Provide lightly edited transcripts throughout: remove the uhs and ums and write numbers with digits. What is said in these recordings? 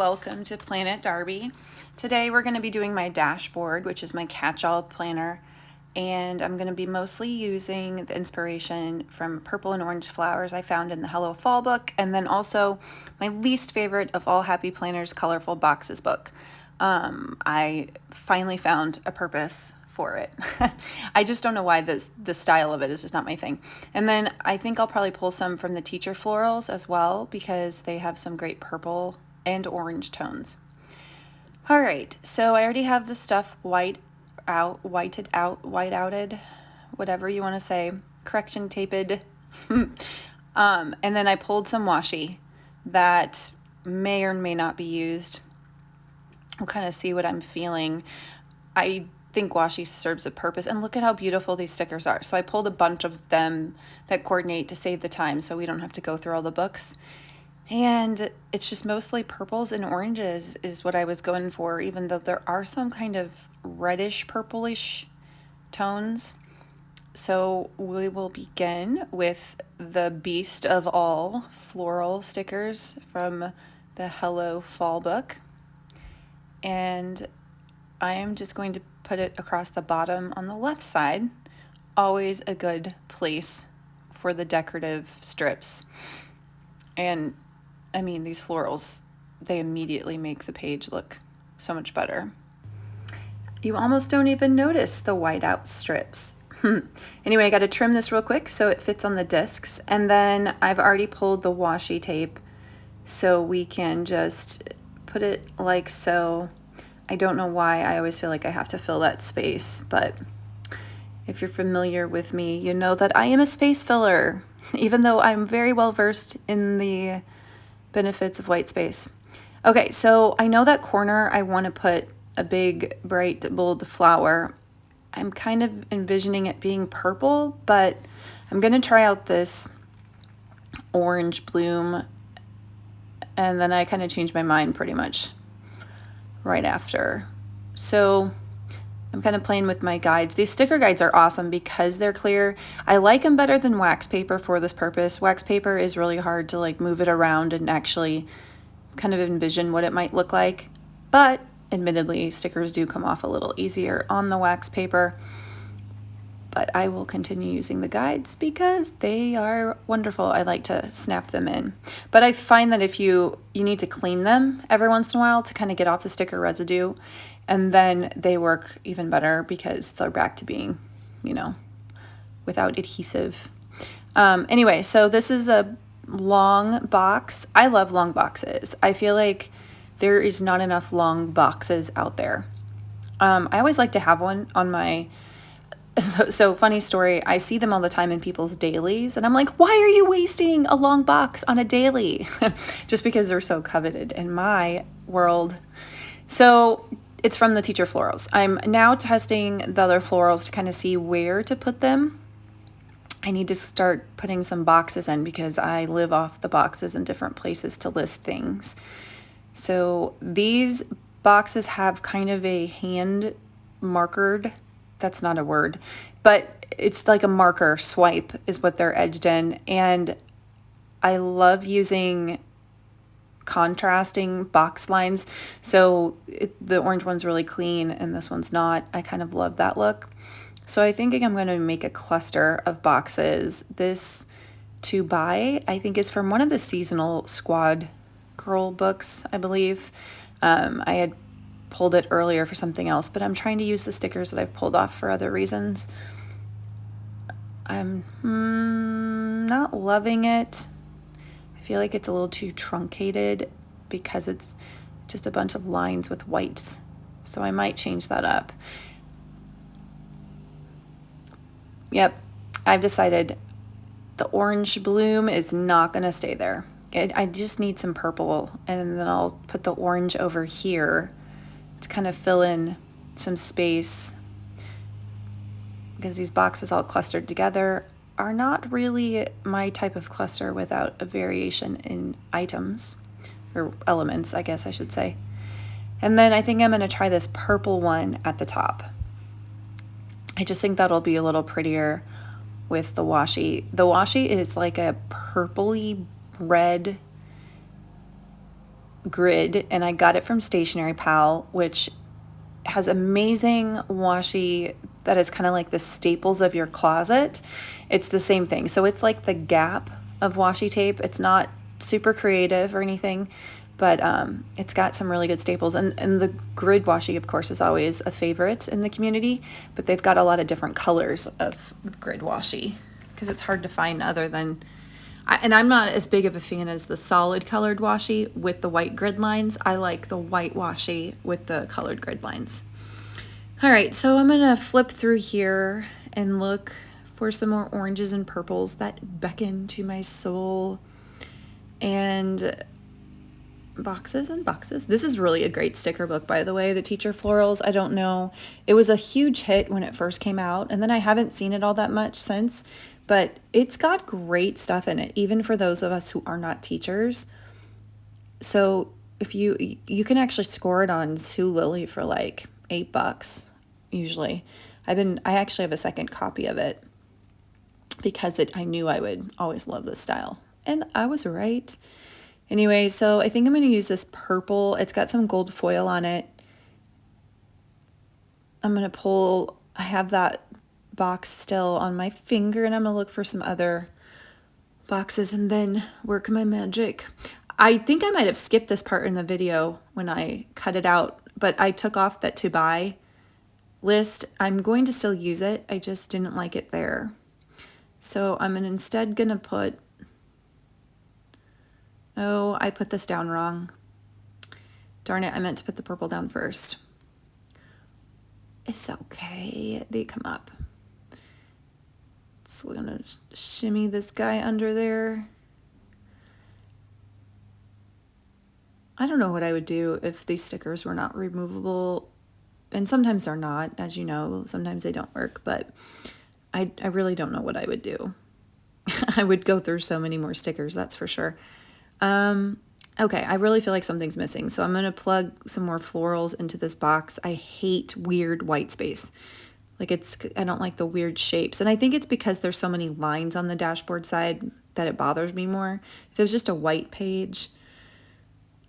welcome to Planet Darby. Today we're going to be doing my dashboard, which is my catch-all planner, and I'm going to be mostly using the inspiration from purple and orange flowers I found in the Hello Fall book, and then also my least favorite of all Happy Planners Colorful Boxes book. I finally found a purpose for it. I just don't know why the style of it is just not my thing. And then I think I'll probably pull some from the Teacher Florals as well, because they have some great purple and orange tones. All right, so I already have the stuff whited out, whatever you want to say, correction taped. And then I pulled some washi that may or may not be used. We'll kind of see what I'm feeling. I think washi serves a purpose, and look at how beautiful these stickers are. So I pulled a bunch of them that coordinate to save the time so we don't have to go through all the books. And it's just mostly purples and oranges is what I was going for, even though there are some kind of reddish purplish tones. So we will begin with the beast of all floral stickers from the Hello Fall book. And I am just going to put it across the bottom on the left side. Always a good place for the decorative strips. And I mean, these florals, they immediately make the page look so much better. You almost don't even notice the whiteout strips. Anyway, I got to trim this real quick so it fits on the discs. And then I've already pulled the washi tape so we can just put it like so. I don't know why I always feel like I have to fill that space, but if you're familiar with me, you know that I am a space filler, even though I'm very well versed in the benefits of white space. Okay, so I know that corner I want to put a big, bright, bold flower. I'm kind of envisioning it being purple, but I'm going to try out this orange bloom, and then I kind of changed my mind pretty much right after. So I'm kind of playing with my guides. These sticker guides are awesome because they're clear. I like them better than wax paper for this purpose. Wax paper is really hard to like move it around and actually kind of envision what it might look like. But admittedly, stickers do come off a little easier on the wax paper. But I will continue using the guides because they are wonderful. I like to snap them in. But I find that if you need to clean them every once in a while to kind of get off the sticker residue, and then they work even better because they're back to being, you know, without adhesive. Anyway, so this is a long box. I love long boxes. I feel like there is not enough long boxes out there. I always like to have one on my... So funny story, I see them all the time in people's dailies, and I'm like, why are you wasting a long box on a daily? Just because they're so coveted in my world. So it's from the Teacher Florals. I'm now testing the other florals to kind of see where to put them. I need to start putting some boxes in because I live off the boxes in different places to list things. So these boxes have kind of a hand markered, that's not a word, but it's like a marker swipe is what they're edged in. And I love using contrasting box lines. So the orange one's really clean and this one's not. I kind of love that look. So I think I'm going to make a cluster of boxes. This to buy, I think, is from one of the seasonal Squad Girl books, I believe. I had pulled it earlier for something else, but I'm trying to use the stickers that I've pulled off for other reasons. I'm not loving it. I feel like it's a little too truncated because it's just a bunch of lines with whites. So I might change that up. Yep, I've decided the orange bloom is not going to stay there. I just need some purple, and then I'll put the orange over here to kind of fill in some space, because these boxes all clustered together are not really my type of cluster without a variation in items, or elements, I guess I should say. And then I think I'm going to try this purple one at the top. I just think that'll be a little prettier with the washi. The washi is like a purpley red grid, and I got it from Stationery Pal, which has amazing washi that is kind of like the staples of your closet. It's the same thing. So it's like the Gap of washi tape. It's not super creative or anything, but it's got some really good staples. And the grid washi, of course, is always a favorite in the community, but they've got a lot of different colors of grid washi because it's hard to find other than, and I'm not as big of a fan as the solid colored washi with the white grid lines. I like the white washi with the colored grid lines. All right, so I'm gonna flip through here and look for some more oranges and purples that beckon to my soul. And boxes and boxes. This is really a great sticker book, by the way, the Teacher Florals. I don't know. It was a huge hit when it first came out, and then I haven't seen it all that much since, but it's got great stuff in it, even for those of us who are not teachers. So if you can actually score it on Sue Lily for like $8 usually. I actually have a second copy of it because I knew I would always love this style, and I was right. Anyway, so I think I'm going to use this purple. It's got some gold foil on it. I'm going to pull, I have that box still on my finger, and I'm going to look for some other boxes and then work my magic. I think I might have skipped this part in the video when I cut it out, but I took off that to buy list. I'm going to still use it. I just didn't like it there. So I'm instead going to put, oh, I put this down wrong. Darn it, I meant to put the purple down first. It's okay, they come up. So we're gonna shimmy this guy under there. I don't know what I would do if these stickers were not removable. And sometimes they're not, as you know, sometimes they don't work, but I really don't know what I would do. I would go through so many more stickers, that's for sure. Okay, I really feel like something's missing, so I'm gonna plug some more florals into this box. I hate weird white space. Like I don't like the weird shapes, and I think it's because there's so many lines on the dashboard side that it bothers me more. If it was just a white page,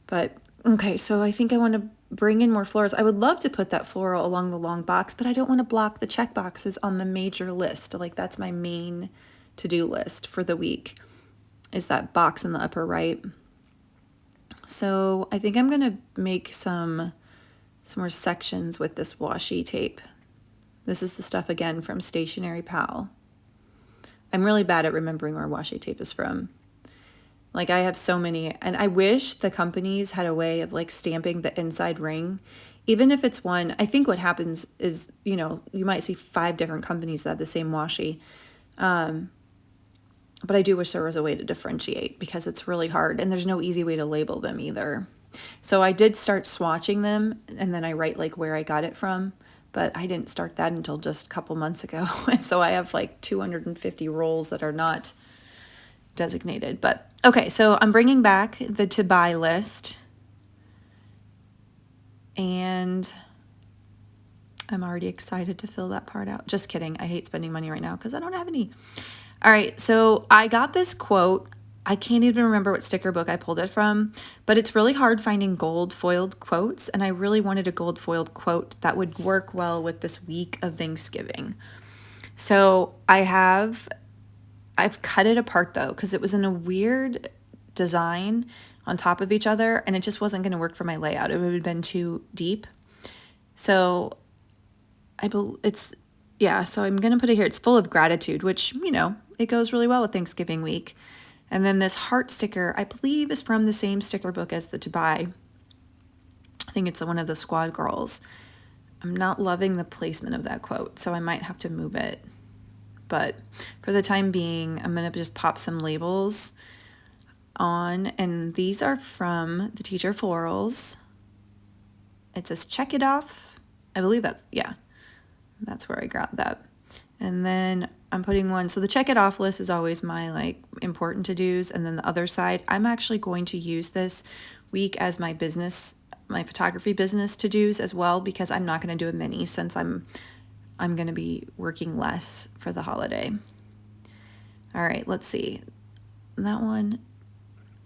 but okay, so I think I want to bring in more florals. I would love to put that floral along the long box, but I don't want to block the check boxes on the major list. Like that's my main to-do list for the week, is that box in the upper right. So I think I'm gonna make some more sections with this washi tape. This is the stuff again from Stationery Pal. I'm really bad at remembering where washi tape is from. Like I have so many, and I wish the companies had a way of like stamping the inside ring, even if it's one. I think what happens is, you know, you might see 5 different companies that have the same washi. But I do wish there was a way to differentiate because it's really hard and there's no easy way to label them either. So I did start swatching them and then I write like where I got it from, but I didn't start that until just a couple months ago. And so I have like 250 rolls that are not designated. But okay, so I'm bringing back the to buy list and I'm already excited to fill that part out. Just kidding. I hate spending money right now because I don't have any. All right, so I got this quote. I can't even remember what sticker book I pulled it from, but it's really hard finding gold foiled quotes, and I really wanted a gold foiled quote that would work well with this week of Thanksgiving. So I've cut it apart though, because it was in a weird design on top of each other, and it just wasn't going to work for my layout. It would have been too deep. So so I'm going to put it here. It's full of gratitude, which, you know, it goes really well with Thanksgiving week. And then this heart sticker, I believe, is from the same sticker book as the to buy. I think it's one of the Squad Girls. I'm not loving the placement of that quote, so I might have to move it. But for the time being, I'm going to just pop some labels on. And these are from the Teacher Florals. It says, check it off. I believe that's where I grabbed that. And then I'm putting one. So the check it off list is always my like important to-dos. And then the other side, I'm actually going to use this week as my photography business to-dos as well, because I'm not going to do a mini since I'm going to be working less for the holiday. All right, let's see. That one,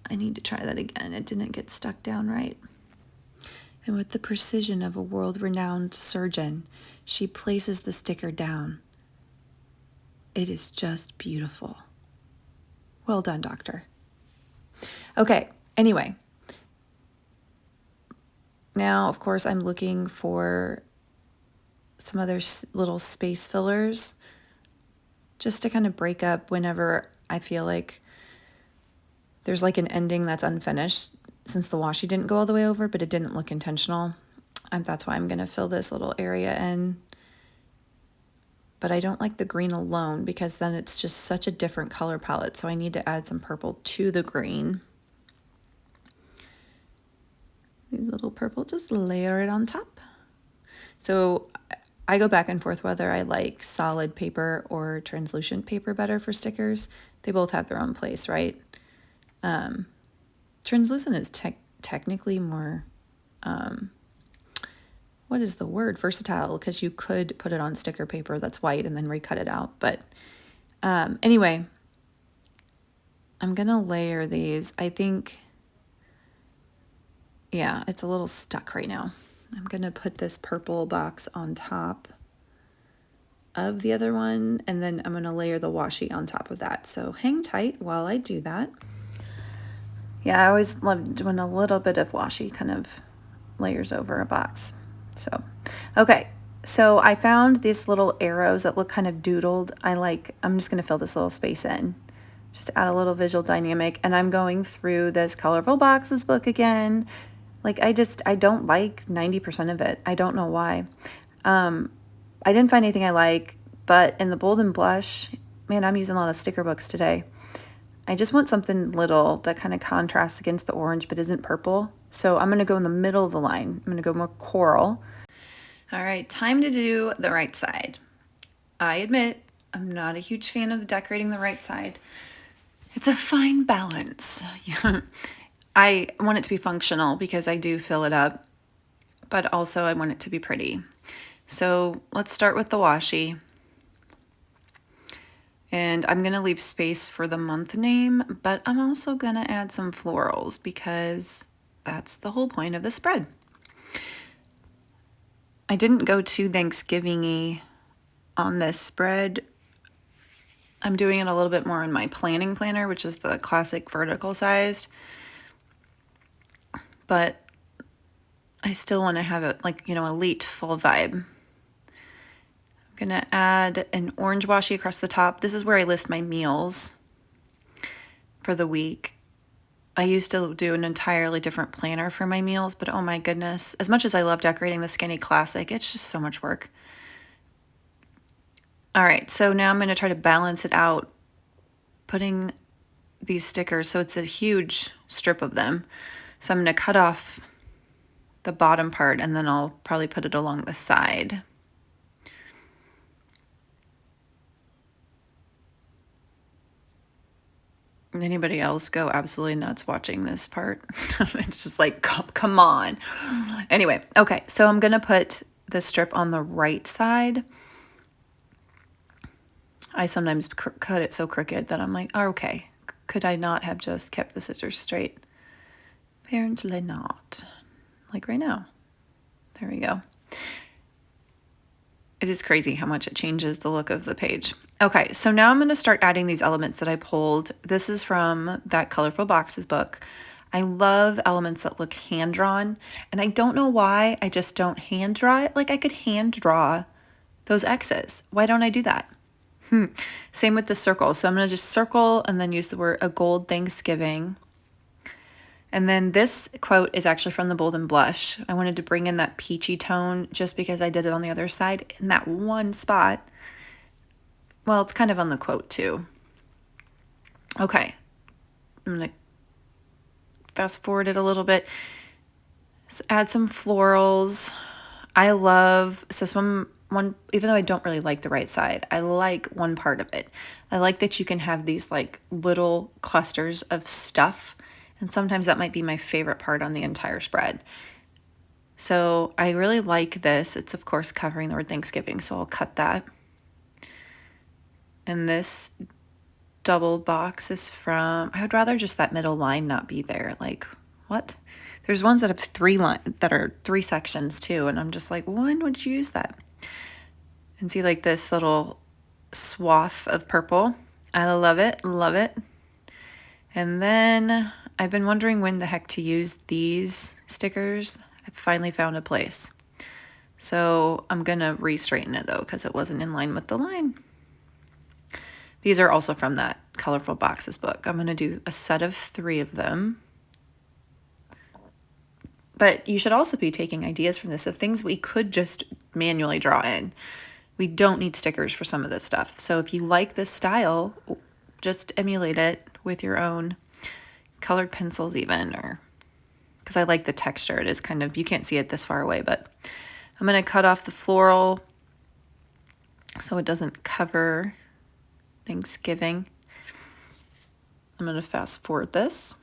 I need to try that again. It didn't get stuck down right. And with the precision of a world-renowned surgeon, she places the sticker down. It is just beautiful. Well done, doctor. Okay, anyway. Now, of course, I'm looking for some other little space fillers just to kind of break up whenever I feel like there's like an ending that's unfinished, since the washi didn't go all the way over, but it didn't look intentional. That's why I'm going to fill this little area in. But I don't like the green alone because then it's just such a different color palette. So I need to add some purple to the green. These little purple, just layer it on top. So I go back and forth whether I like solid paper or translucent paper better for stickers. They both have their own place, right? Translucent is technically more, what is the word? Versatile, because you could put it on sticker paper that's white and then recut it out. But anyway, I'm going to layer these. I think, yeah, it's a little stuck right now. I'm going to put this purple box on top of the other one, and then I'm going to layer the washi on top of that. So hang tight while I do that. Yeah, I always love when a little bit of washi kind of layers over a box. So, okay, so I found these little arrows that look kind of doodled. I'm just going to fill this little space in, just to add a little visual dynamic. And I'm going through this Colorful Boxes book again. Like, I don't like 90% of it. I don't know why. I didn't find anything I like, but in the Bold and Blush, man, I'm using a lot of sticker books today. I just want something little that kind of contrasts against the orange but isn't purple. So I'm going to go in the middle of the line. I'm going to go more coral. All right, time to do the right side. I admit I'm not a huge fan of decorating the right side. It's a fine balance. I want it to be functional because I do fill it up, but also I want it to be pretty. So let's start with the washi. And I'm going to leave space for the month name, but I'm also going to add some florals because that's the whole point of the spread. I didn't go too Thanksgiving-y on this spread. I'm doing it a little bit more in my planning planner, which is the classic vertical sized. But I still want to have it like, elite full vibe. I'm going to add an orange washi across the top. This is where I list my meals for the week. I used to do an entirely different planner for my meals, but oh my goodness, as much as I love decorating the Skinny Classic, it's just so much work. All right, so now I'm going to try to balance it out, putting these stickers, so it's a huge strip of them. So I'm going to cut off the bottom part and then I'll probably put it along the side. Anybody else go absolutely nuts watching this part? It's just like, come on. Anyway, okay, so I'm going to put the strip on the right side. I sometimes cut it so crooked that I'm like, oh, okay, could I not have just kept the scissors straight? Apparently not. Like right now. There we go. It is crazy how much it changes the look of the page. Okay, so now I'm going to start adding these elements that I pulled. This is from that Colorful Boxes book. I love elements that look hand-drawn, and I don't know why I just don't hand draw it. Like I could hand draw those X's. Why don't I do that? Same with the circle. So I'm going to just circle and then use the word a gold Thanksgiving. And then this quote is actually from the Bold and Blush. I wanted to bring in that peachy tone just because I did it on the other side in that one spot. Well, it's kind of on the quote too. Okay, I'm going to fast forward it a little bit. So add some florals. I love, even though I don't really like the right side, I like one part of it. I like that you can have these like little clusters of stuff. And sometimes that might be my favorite part on the entire spread. So I really like this. It's of course covering the word Thanksgiving, so I'll cut that. And this double box is from, I would rather just that middle line not be there. Like, what? There's ones that have that are 3 sections too, and I'm just like, when would you use that? And see, like, this little swath of purple. I love it, love it. And then I've been wondering when the heck to use these stickers. I finally found a place. So I'm gonna re-straighten it though, because it wasn't in line with the line. These are also from that Colorful Boxes book. I'm gonna do a set of 3 of them. But you should also be taking ideas from this of things we could just manually draw in. We don't need stickers for some of this stuff. So if you like this style, just emulate it with your own colored pencils even, or because I like the texture. It is kind of, you can't see it this far away, but I'm going to cut off the floral so it doesn't cover Thanksgiving. I'm going to fast forward this.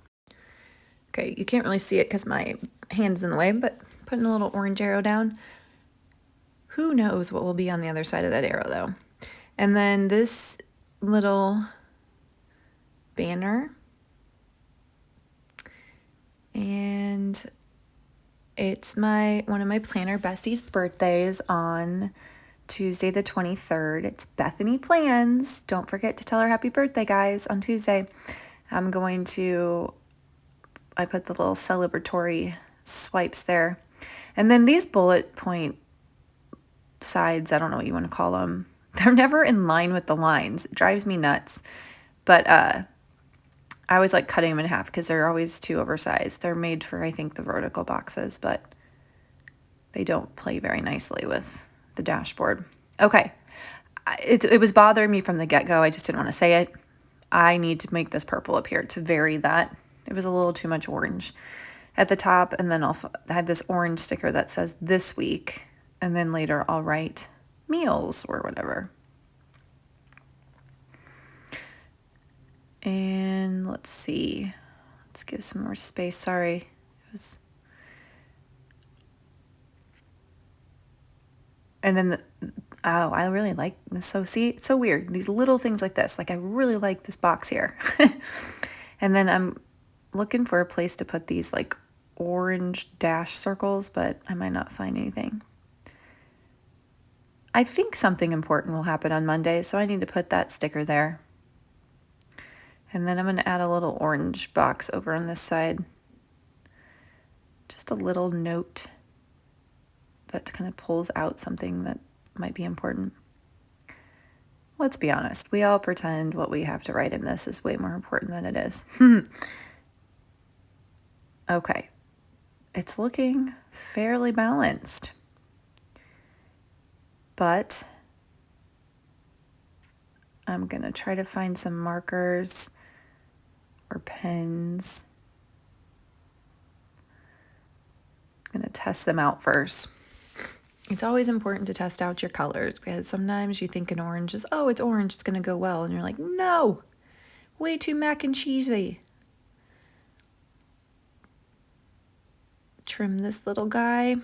Okay, you can't really see it because my hand's in the way, but putting a little orange arrow down. Who knows what will be on the other side of that arrow though. And then this little banner, and it's one of my planner besties' birthdays on Tuesday the 23rd. It's Bethany Plans. Don't forget to tell her happy birthday, guys, on Tuesday. I put the little celebratory swipes there. And then these bullet point sides, I don't know what you want to call them. They're never in line with the lines. It drives me nuts. But I always like cutting them in half because they're always too oversized. They're made for, I think, the vertical boxes, but they don't play very nicely with the dashboard. Okay. It was bothering me from the get-go. I just didn't want to say it. I need to make this purple appear to vary that. It was a little too much orange at the top, and then I have this orange sticker that says this week, and then later I'll write meals or whatever. And let's see. Let's give some more space. Sorry. And then I really like this. So see, it's so weird. These little things like this. Like, I really like this box here. And then I'm looking for a place to put these like orange dash circles, but I might not find anything. I think something important will happen on Monday, so I need to put that sticker there. And then I'm going to add a little orange box over on this side. Just a little note that kind of pulls out something that might be important. Let's be honest, we all pretend what we have to write in this is way more important than it is. Okay, it's looking fairly balanced, but I'm gonna try to find some markers or pens. I'm gonna test them out first. It's always important to test out your colors because sometimes you think an orange is, oh, it's orange, it's gonna go well, and you're like, no, way too mac and cheesy. Trim this little guy.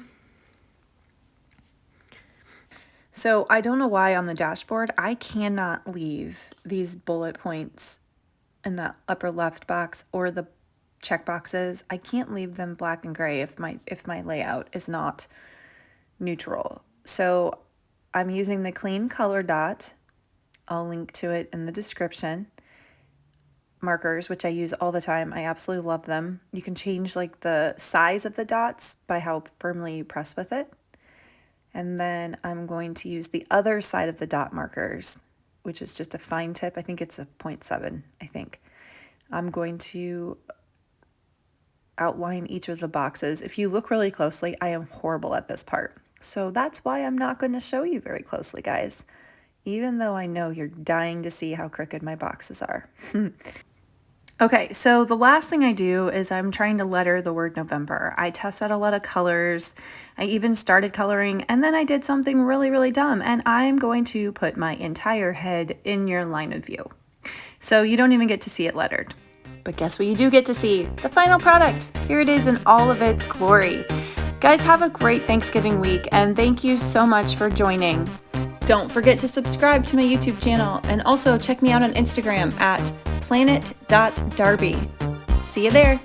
So I don't know why on the dashboard I cannot leave these bullet points in that upper left box or the check boxes. I can't leave them black and gray if my layout is not neutral. So I'm using the clean color dot. I'll link to it in the description. Markers, which I use all the time. I absolutely love them. You can change like the size of the dots by how firmly you press with it. And then I'm going to use the other side of the dot markers, which is just a fine tip. I think it's a 0.7, I think. I'm going to outline each of the boxes. If you look really closely, I am horrible at this part. So that's why I'm not going to show you very closely, guys, even though I know you're dying to see how crooked my boxes are. Okay, so the last thing I do is I'm trying to letter the word November. I test out a lot of colors. I even started coloring, and then I did something really, really dumb, and I'm going to put my entire head in your line of view. So you don't even get to see it lettered. But guess what you do get to see? The final product. Here it is in all of its glory. Guys, have a great Thanksgiving week, and thank you so much for joining. Don't forget to subscribe to my YouTube channel, and also check me out on Instagram at planet.darby. See you there.